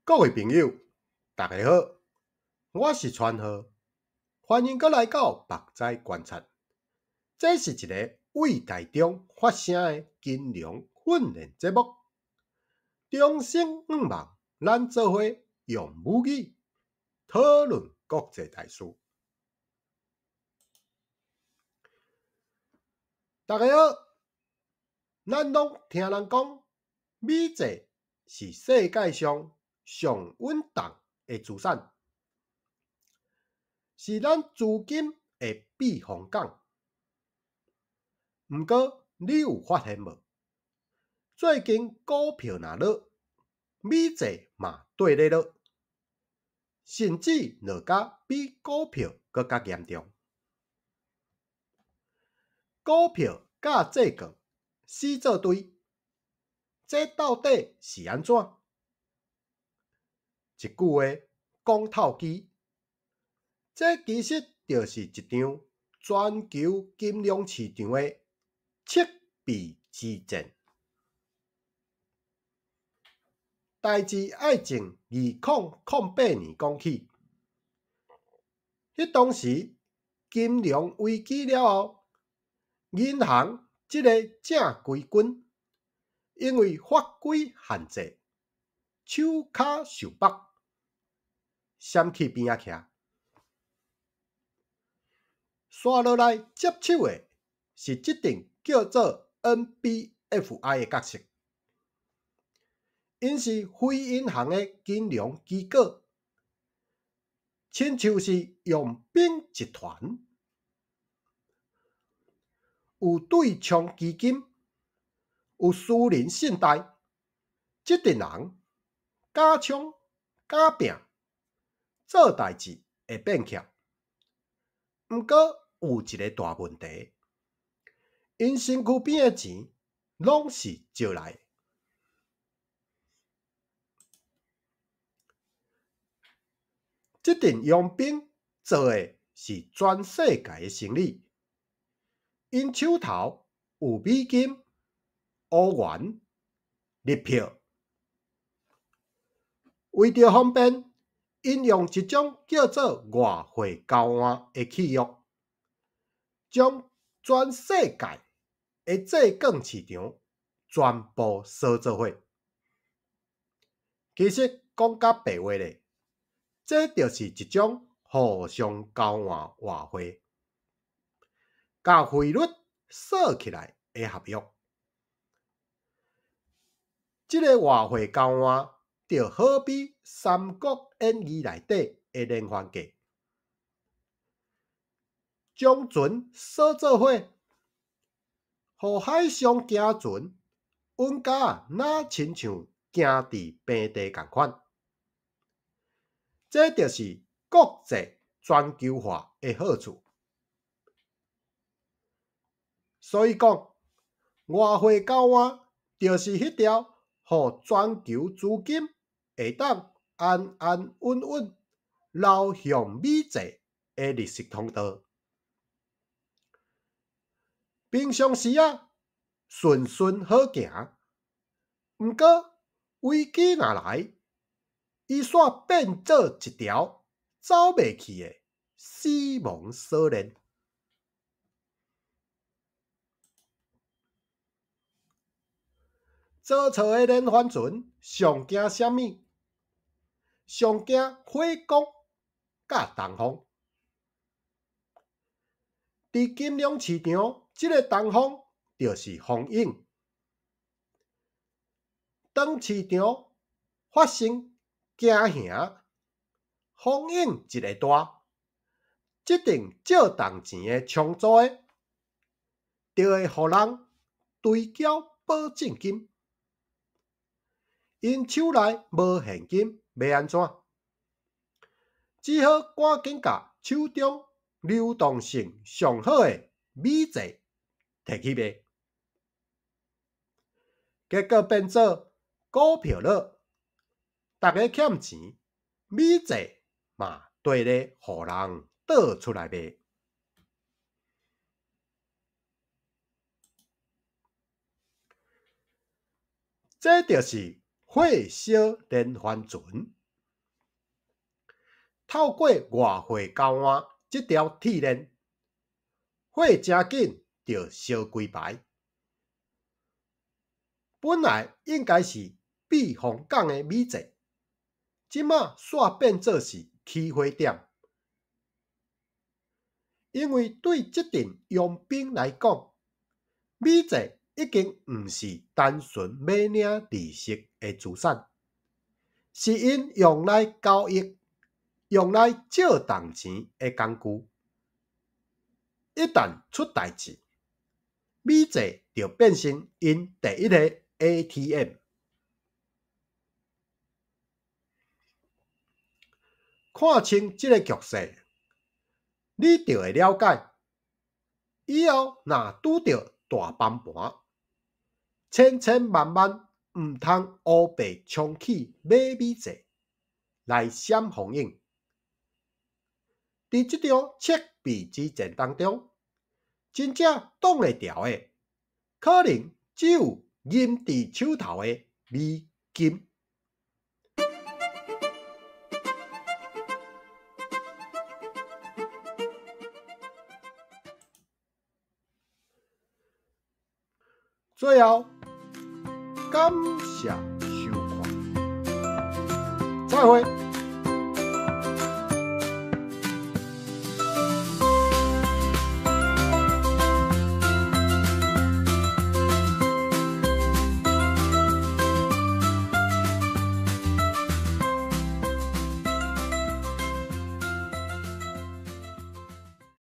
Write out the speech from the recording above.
各位朋友，大家好，我是川河，欢迎各来到目仔观察。这是一个为台中发声的金融训练节目。中生五望，咱做伙用母语讨论国际大事。大家好，咱拢听人讲，美债是世界上上稳当的资产，是咱资金的避风港。毋过，你有发现无？最近股票若落，美债嘛跟咧落，甚至落甲比股票更加严重。股票甲债券死做堆，这到底是安怎？一句话讲透机，这其实就是一场全球金融市场的赤壁之战。代志爱从2008年讲起，迄当时金融危机了后，银行即个正规军因为法规限制，手骹受绑，闪去边仔徛。刷落来接手的是即阵叫做 NBFI 的角色，因是非银行的金融机构，亲像是佣兵集团，有对冲基金，有私人信贷，即阵人假冲假拼，做代志会变巧。毋过有一个大问题，因身躯边的钱拢是借来的。即阵佣兵做的是全世界的生意，因手头有美金、欧元、日票，为着方便，因用一种叫做外汇交换的契约，将全世界的债券市场全部锁做伙。其实讲甲白话咧，这就是一种互相交换外汇，甲汇率锁起来的合约。这个外汇交换就好比《三国演义》内底的连环计，将船锁做伙，互海上行船稳甲若亲像行伫平地共款。这就是国际全球化的好处。所以讲，外汇交换就是迄条互全球资金会当安安稳稳流向美债的绿色通道。平常时顺顺好行，毋过危机若来，伊煞变做一条走袂去的死亡锁链。做错的连环船上惊啥物？上惊火光甲东风。伫金融市场，这个东风就是风影。当市场发生惊吓，风影一个大，即阵借动钱的充足的，就会互人追缴保证金。因手内无现金，要安怎？只好赶紧甲手中流动性上好的美债摕去卖，结果变做股票落，大家欠钱，美债嘛跟咧互人倒出来卖。这就是火烧连环船。透过外汇交换这条铁链，火真紧就烧规排。本来应该是避风港的美济，即马煞变做是起火点。因为对这阵佣兵来讲，美济已经毋是单纯买领利息的资产，是因用来交易、用来借动钱的工具。一旦出代志，美济就变成因第一个 ATM。看清这个局势，你就会了解，以后若拄到大崩盘，千千万万毋通乌白冲起买美济来闪风影。伫这场赤壁之战当中，真正挡得牢的，可能只有银伫手头的美金。最后，感谢收看，再会。